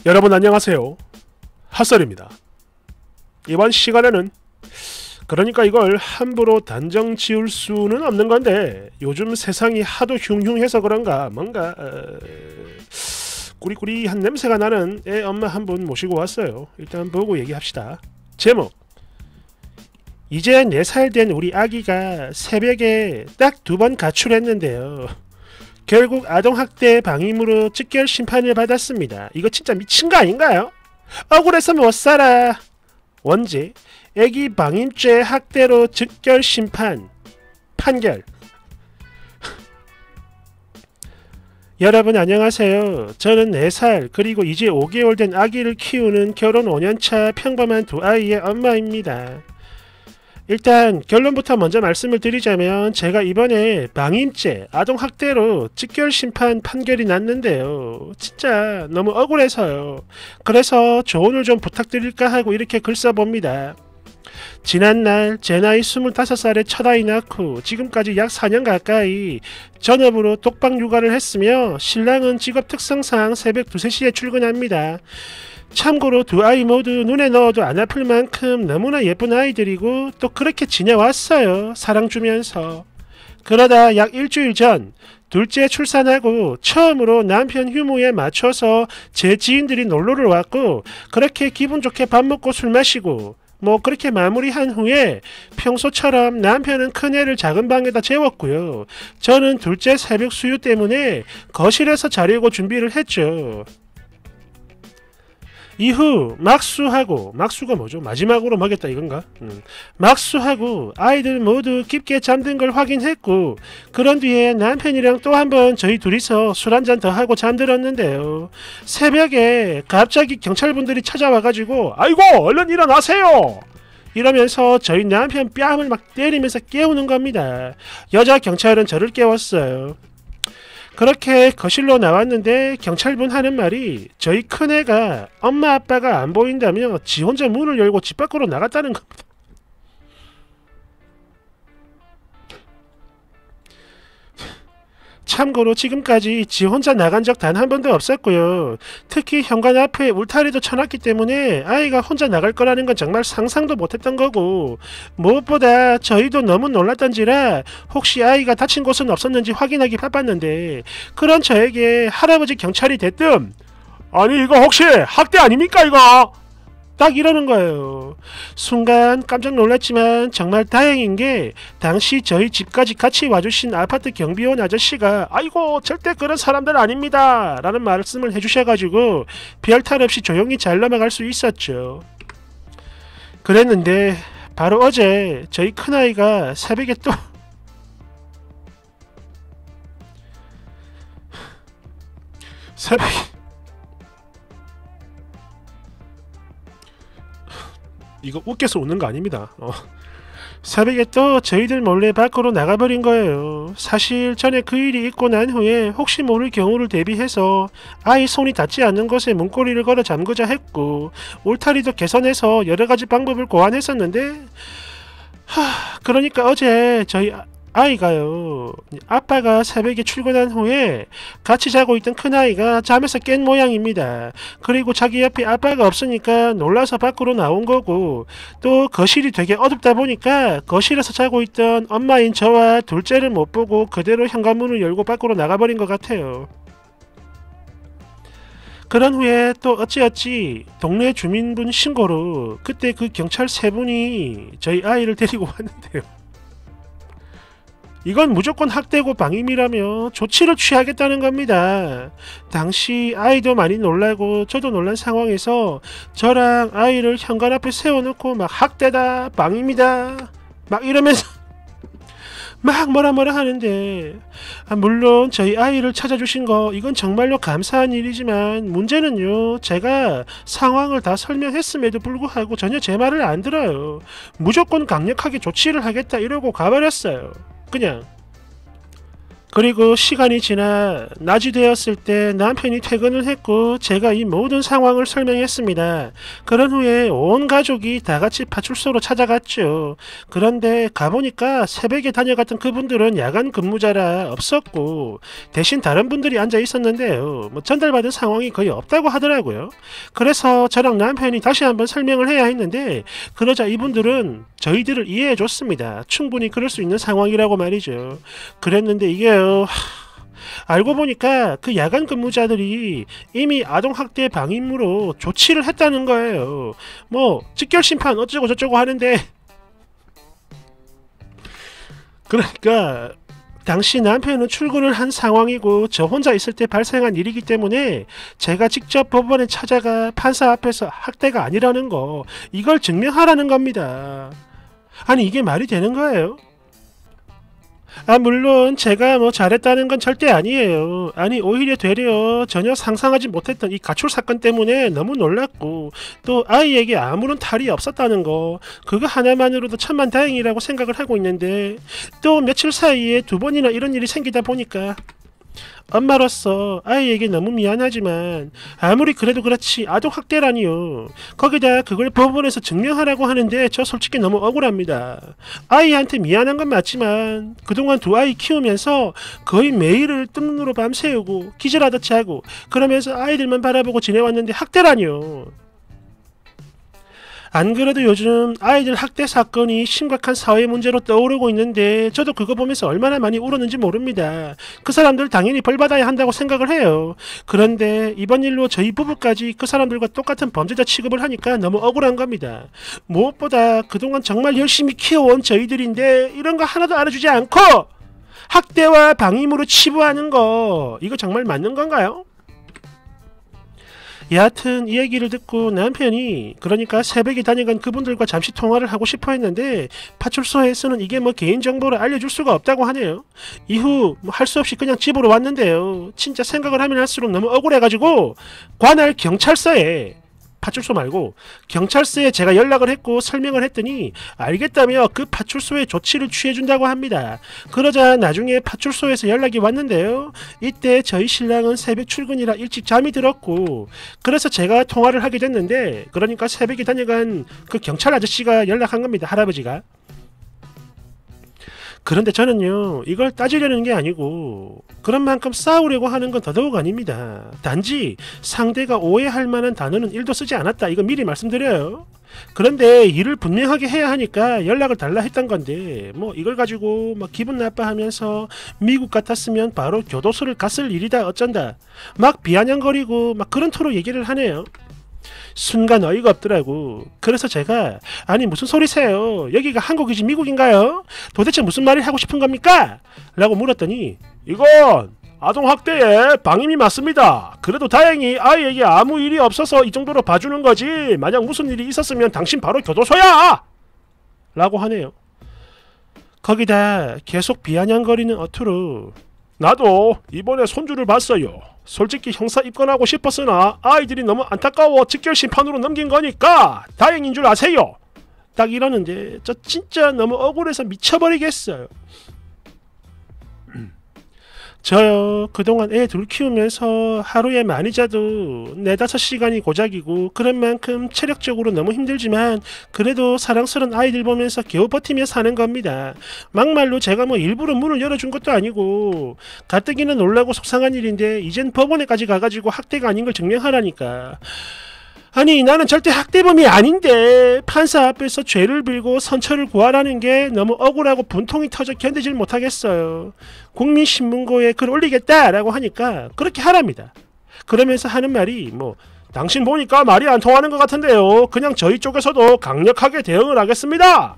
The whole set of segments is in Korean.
여러분 안녕하세요. 핫설입니다. 이번 시간에는 그러니까 이걸 함부로 단정 지을 수는 없는 건데 요즘 세상이 하도 흉흉해서 그런가 뭔가 꾸리꾸리한 냄새가 나는 애 엄마 한 분 모시고 왔어요. 일단 보고 얘기합시다. 제목: 이제 4살 된 우리 아기가 새벽에 딱 2번 가출했는데요. 결국 아동학대 방임으로 직결 심판을 받았습니다. 이거 진짜 미친 거 아닌가요? 억울해서 못 살아. 원제 애기 방임죄 학대로 직결 심판 판결. 여러분 안녕하세요. 저는 4살 그리고 이제 5개월 된 아기를 키우는 결혼 5년차 평범한 2아이의 엄마입니다. 일단 결론부터 먼저 말씀을 드리자면 제가 이번에 방임죄, 아동학대로 직결심판 판결이 났는데요. 진짜 너무 억울해서요. 그래서 조언을 좀 부탁드릴까 하고 이렇게 글 써봅니다. 지난날 제 나이 25살에 첫 아이 낳고 지금까지 약 4년 가까이 전업으로 독박 육아를 했으며 신랑은 직업 특성상 새벽 2, 3시에 출근합니다. 참고로 2아이 모두 눈에 넣어도 안 아플 만큼 너무나 예쁜 아이들이고 또 그렇게 지내왔어요. 사랑 주면서. 그러다 약 일주일 전 둘째 출산하고 처음으로 남편 휴무에 맞춰서 제 지인들이 놀러를 왔고 그렇게 기분 좋게 밥 먹고 술 마시고 뭐 그렇게 마무리한 후에 평소처럼 남편은 큰애를 작은 방에다 재웠고요. 저는 둘째 새벽 수유 때문에 거실에서 자려고 준비를 했죠. 이후 막수하고, 막수가 뭐죠? 마지막으로 먹였다 이건가? 막수하고 아이들 모두 깊게 잠든 걸 확인했고 그런 뒤에 남편이랑 또 한번 저희 둘이서 술 한잔 더 하고 잠들었는데요. 새벽에 갑자기 경찰분들이 찾아와가지고 아이고 얼른 일어나세요! 이러면서 저희 남편 뺨을 막 때리면서 깨우는 겁니다. 여자 경찰은 저를 깨웠어요. 그렇게 거실로 나왔는데 경찰분 하는 말이 저희 큰애가 엄마 아빠가 안 보인다며 지 혼자 문을 열고 집 밖으로 나갔다는 겁니다. 참고로 지금까지 지 혼자 나간 적 단 한 번도 없었고요. 특히 현관 앞에 울타리도 쳐놨기 때문에 아이가 혼자 나갈 거라는 건 정말 상상도 못했던 거고 무엇보다 저희도 너무 놀랐던지라 혹시 아이가 다친 곳은 없었는지 확인하기 바빴는데 그런 저에게 할아버지 경찰이 대뜸 아니 이거 혹시 학대 아닙니까 이거? 딱 이러는 거예요. 순간 깜짝 놀랐지만 정말 다행인 게 당시 저희 집까지 같이 와주신 아파트 경비원 아저씨가 아이고 절대 그런 사람들 아닙니다 라는 말씀을 해주셔가지고 별탈 없이 조용히 잘 넘어갈 수 있었죠. 그랬는데 바로 어제 저희 큰아이가 새벽에 또 새벽에 이거 웃겨서 웃는 거 아닙니다. 새벽에 또 저희들 몰래 밖으로 나가버린 거예요. 사실 전에 그 일이 있고 난 후에 혹시 모를 경우를 대비해서 아이 손이 닿지 않는 곳에 문고리를 걸어 잠그자 했고 울타리도 개선해서 여러가지 방법을 고안했었는데 그러니까 어제 저희 아이가요. 아빠가 새벽에 출근한 후에 같이 자고 있던 큰아이가 잠에서 깬 모양입니다. 그리고 자기 옆에 아빠가 없으니까 놀라서 밖으로 나온 거고 또 거실이 되게 어둡다 보니까 거실에서 자고 있던 엄마인 저와 둘째를 못 보고 그대로 현관문을 열고 밖으로 나가버린 것 같아요. 그런 후에 또 어찌어찌 동네 주민분 신고로 그때 그 경찰 3분이 저희 아이를 데리고 왔는데요. 이건 무조건 학대고 방임이라며 조치를 취하겠다는 겁니다. 당시 아이도 많이 놀라고 저도 놀란 상황에서 저랑 아이를 현관 앞에 세워놓고 막 학대다 방임이다 막 이러면서 막 뭐라 하는데 물론 저희 아이를 찾아주신 거 이건 정말로 감사한 일이지만 문제는요 제가 상황을 다 설명했음에도 불구하고 전혀 제 말을 안 들어요. 무조건 강력하게 조치를 하겠다 이러고 가버렸어요. 그냥 그리고 시간이 지나 낮이 되었을 때 남편이 퇴근을 했고 제가 이 모든 상황을 설명했습니다. 그런 후에 온 가족이 다같이 파출소로 찾아갔죠. 그런데 가보니까 새벽에 다녀갔던 그분들은 야간 근무자라 없었고 대신 다른 분들이 앉아 있었는데요. 전달받은 상황이 거의 없다고 하더라고요. 그래서 저랑 남편이 다시 한번 설명을 해야 했는데 그러자 이분들은 저희들을 이해해 줬습니다. 충분히 그럴 수 있는 상황이라고 말이죠. 그랬는데 이게요. 알고 보니까 그 야간 근무자들이 이미 아동학대 방임으로 조치를 했다는 거예요. 직결심판 어쩌고 저쩌고 하는데 그러니까 당시 남편은 출근을 한 상황이고 저 혼자 있을 때 발생한 일이기 때문에 제가 직접 법원에 찾아가 판사 앞에서 학대가 아니라는 거 이걸 증명하라는 겁니다. 아니 이게 말이 되는 거예요? 물론 제가 잘했다는 건 절대 아니에요. 아니 오히려 되려 전혀 상상하지 못했던 이 가출 사건 때문에 너무 놀랐고 또 아이에게 아무런 탈이 없었다는 거 그거 하나만으로도 천만다행이라고 생각을 하고 있는데 또 며칠 사이에 두 번이나 이런 일이 생기다 보니까 엄마로서 아이에게 너무 미안하지만 아무리 그래도 그렇지 아동학대라니요. 거기다 그걸 법원에서 증명하라고 하는데 저 솔직히 너무 억울합니다. 아이한테 미안한 건 맞지만 그동안 두 아이 키우면서 거의 매일을 뜬 눈으로 밤새우고 기절하듯이 하고 그러면서 아이들만 바라보고 지내왔는데 학대라니요. 안 그래도 요즘 아이들 학대 사건이 심각한 사회 문제로 떠오르고 있는데 저도 그거 보면서 얼마나 많이 울었는지 모릅니다. 그 사람들 당연히 벌받아야 한다고 생각을 해요. 그런데 이번 일로 저희 부부까지 그 사람들과 똑같은 범죄자 취급을 하니까 너무 억울한 겁니다. 무엇보다 그동안 정말 열심히 키워온 저희들인데 이런 거 하나도 알아주지 않고 학대와 방임으로 치부하는 거 이거 정말 맞는 건가요? 여하튼 이 얘기를 듣고 남편이 그러니까 새벽에 다녀간 그분들과 잠시 통화를 하고 싶어 했는데 파출소에서는 이게 개인정보를 알려줄 수가 없다고 하네요. 이후 할 수 없이 그냥 집으로 왔는데요. 진짜 생각을 하면 할수록 너무 억울해가지고 관할 경찰서에 파출소 말고 경찰서에 제가 연락을 했고 설명을 했더니 알겠다며 그 파출소에 조치를 취해준다고 합니다. 그러자 나중에 파출소에서 연락이 왔는데요. 이때 저희 신랑은 새벽 출근이라 일찍 잠이 들었고 그래서 제가 통화를 하게 됐는데 그러니까 새벽에 다녀간 그 경찰 아저씨가 연락한 겁니다. 할아버지가. 그런데 저는요 이걸 따지려는 게 아니고 그런 만큼 싸우려고 하는 건 더더욱 아닙니다. 단지 상대가 오해할 만한 단어는 1도 쓰지 않았다 이거 미리 말씀드려요. 그런데 일을 분명하게 해야 하니까 연락을 달라 했던 건데 이걸 가지고 기분 나빠하면서 미국 같았으면 바로 교도소를 갔을 일이다 어쩐다 막 비아냥거리고 그런 토로 얘기를 하네요. 순간 어이가 없더라고. 그래서 제가 아니 무슨 소리세요? 여기가 한국이지 미국인가요? 도대체 무슨 말을 하고 싶은 겁니까? 라고 물었더니 이건 아동학대에 방임이 맞습니다. 그래도 다행히 아이에게 아무 일이 없어서 이 정도로 봐주는 거지 만약 무슨 일이 있었으면 당신 바로 교도소야! 라고 하네요. 거기다 계속 비아냥거리는 어투로 나도 이번에 손주를 봤어요. 솔직히 형사 입건하고 싶었으나 아이들이 너무 안타까워 직결심판으로 넘긴 거니까 다행인 줄 아세요. 딱 이러는데 저 진짜 너무 억울해서 미쳐버리겠어요. 저요 그동안 애 둘 키우면서 하루에 많이 자도 4-5시간이 고작이고 그런 만큼 체력적으로 너무 힘들지만 그래도 사랑스러운 아이들 보면서 겨우 버티며 사는 겁니다. 막말로 제가 일부러 문을 열어준 것도 아니고 가뜩이나 놀라고 속상한 일인데 이젠 법원에까지 가가지고 학대가 아닌 걸 증명하라니까. 아니 나는 절대 학대범이 아닌데 판사 앞에서 죄를 빌고 선처를 구하라는 게 너무 억울하고 분통이 터져 견디질 못하겠어요. 국민신문고에 글 올리겠다라고 하니까 그렇게 하랍니다. 그러면서 하는 말이 당신 보니까 말이 안 통하는 것 같은데요. 그냥 저희 쪽에서도 강력하게 대응을 하겠습니다.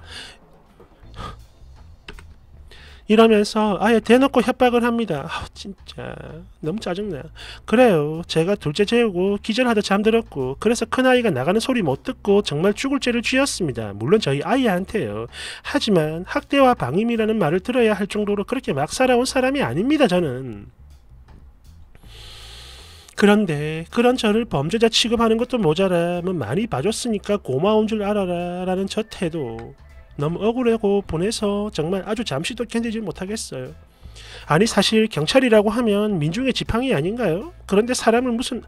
이러면서 아예 대놓고 협박을 합니다. 진짜 너무 짜증나. 그래요. 제가 둘째 재우고 기절하듯 잠들었고 그래서 큰아이가 나가는 소리 못 듣고 정말 죽을 죄를 쥐었습니다. 물론 저희 아이한테요. 하지만 학대와 방임이라는 말을 들어야 할 정도로 그렇게 막 살아온 사람이 아닙니다. 저는. 그런데 그런 저를 범죄자 취급하는 것도 모자라 많이 봐줬으니까 고마운 줄 알아라 라는 저 태도 너무 억울하고 보내서 정말 아주 잠시도 견디질 못하겠어요. 아니 사실 경찰이라고 하면 민중의 지팡이 아닌가요? 그런데 사람을 무슨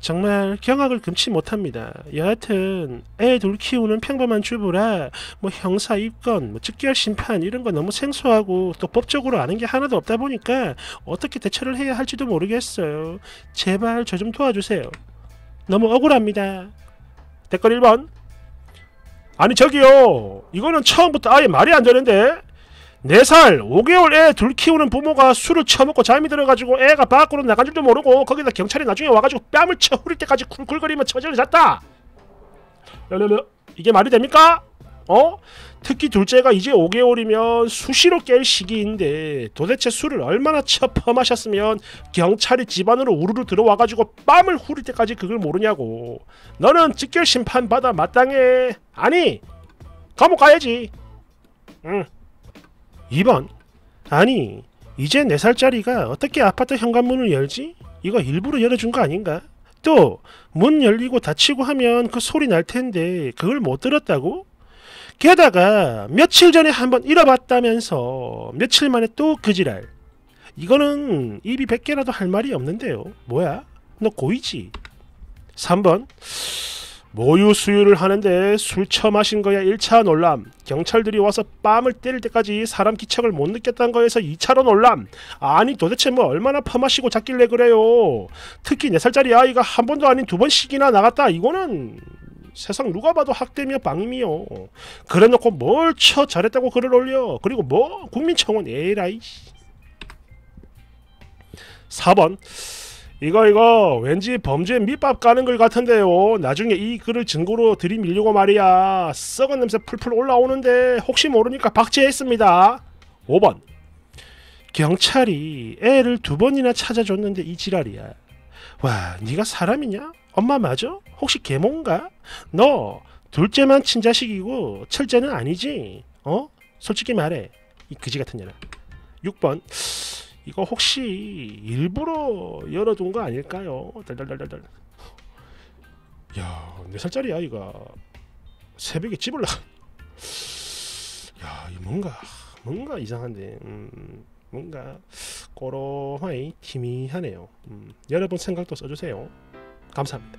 정말 경악을 금치 못합니다. 여하튼 애 둘 키우는 평범한 주부라 뭐 형사 입건, 뭐 즉결 심판 이런 거 너무 생소하고 또 법적으로 아는 게 하나도 없다 보니까 어떻게 대처를 해야 할지도 모르겠어요. 제발 저 좀 도와주세요. 너무 억울합니다. 댓글 1번. 아니 저기요, 이거는 처음부터 아예 말이 안 되는데 4살 5개월 애 둘 키우는 부모가 술을 처먹고 잠이 들어가지고 애가 밖으로 나간 줄도 모르고 거기다 경찰이 나중에 와가지고 뺨을 쳐 후릴 때까지 쿨쿨거리며 처지를 잤다. 이게 말이 됩니까? 특히 둘째가 이제 5개월이면 수시로 깰 시기인데 도대체 술을 얼마나 처퍼마셨으면 경찰이 집안으로 우르르 들어와가지고 뺨을 후릴 때까지 그걸 모르냐고. 너는 직결 심판 받아 마땅해. 아니 감옥 가야지. 응. 2번. 아니 이제 4살짜리가 어떻게 아파트 현관문을 열지? 이거 일부러 열어준 거 아닌가? 또 문 열리고 닫히고 하면 그 소리 날 텐데 그걸 못 들었다고? 게다가 며칠 전에 한번 잃어봤다면서 며칠 만에 또 그 지랄. 이거는 입이 100개라도 할 말이 없는데요. 뭐야? 너 고이지? 3번. 모유 수유를 하는데 술 처마신 거야 1차 논람. 경찰들이 와서 뺨을 때릴 때까지 사람 기척을 못 느꼈다는 거에서 2차로 논람. 아니 도대체 뭐 얼마나 퍼마시고 잤길래 그래요. 특히 4살짜리 아이가 한 번도 아닌 2번씩이나 나갔다. 이거는 세상 누가 봐도 학대며 방임이요. 그래놓고 뭘 쳐 잘했다고 글을 올려. 그리고 뭐 국민청원 에라이. 4번. 이거 왠지 범죄 밑밥 까는 글 같은데요. 나중에 이 글을 증거로 들이밀려고 말이야. 썩은 냄새 풀풀 올라오는데 혹시 모르니까 박제했습니다. 5번. 경찰이 애를 2번이나 찾아줬는데 이 지랄이야. 와, 네가 사람이냐? 엄마 맞아? 혹시 계몽가? 너 둘째만 친자식이고 첫째는 아니지? 솔직히 말해. 이 그지 같은 년아. 6번. 이거 혹시 일부러 열어둔 거 아닐까요? 달달달달달. 야, 4살짜리 아이가 새벽에 집을 나가. 야, 이 뭔가 이상한데. 뭔가 꼬로하이 희미하네요. 여러분 생각도 써주세요. 감사합니다.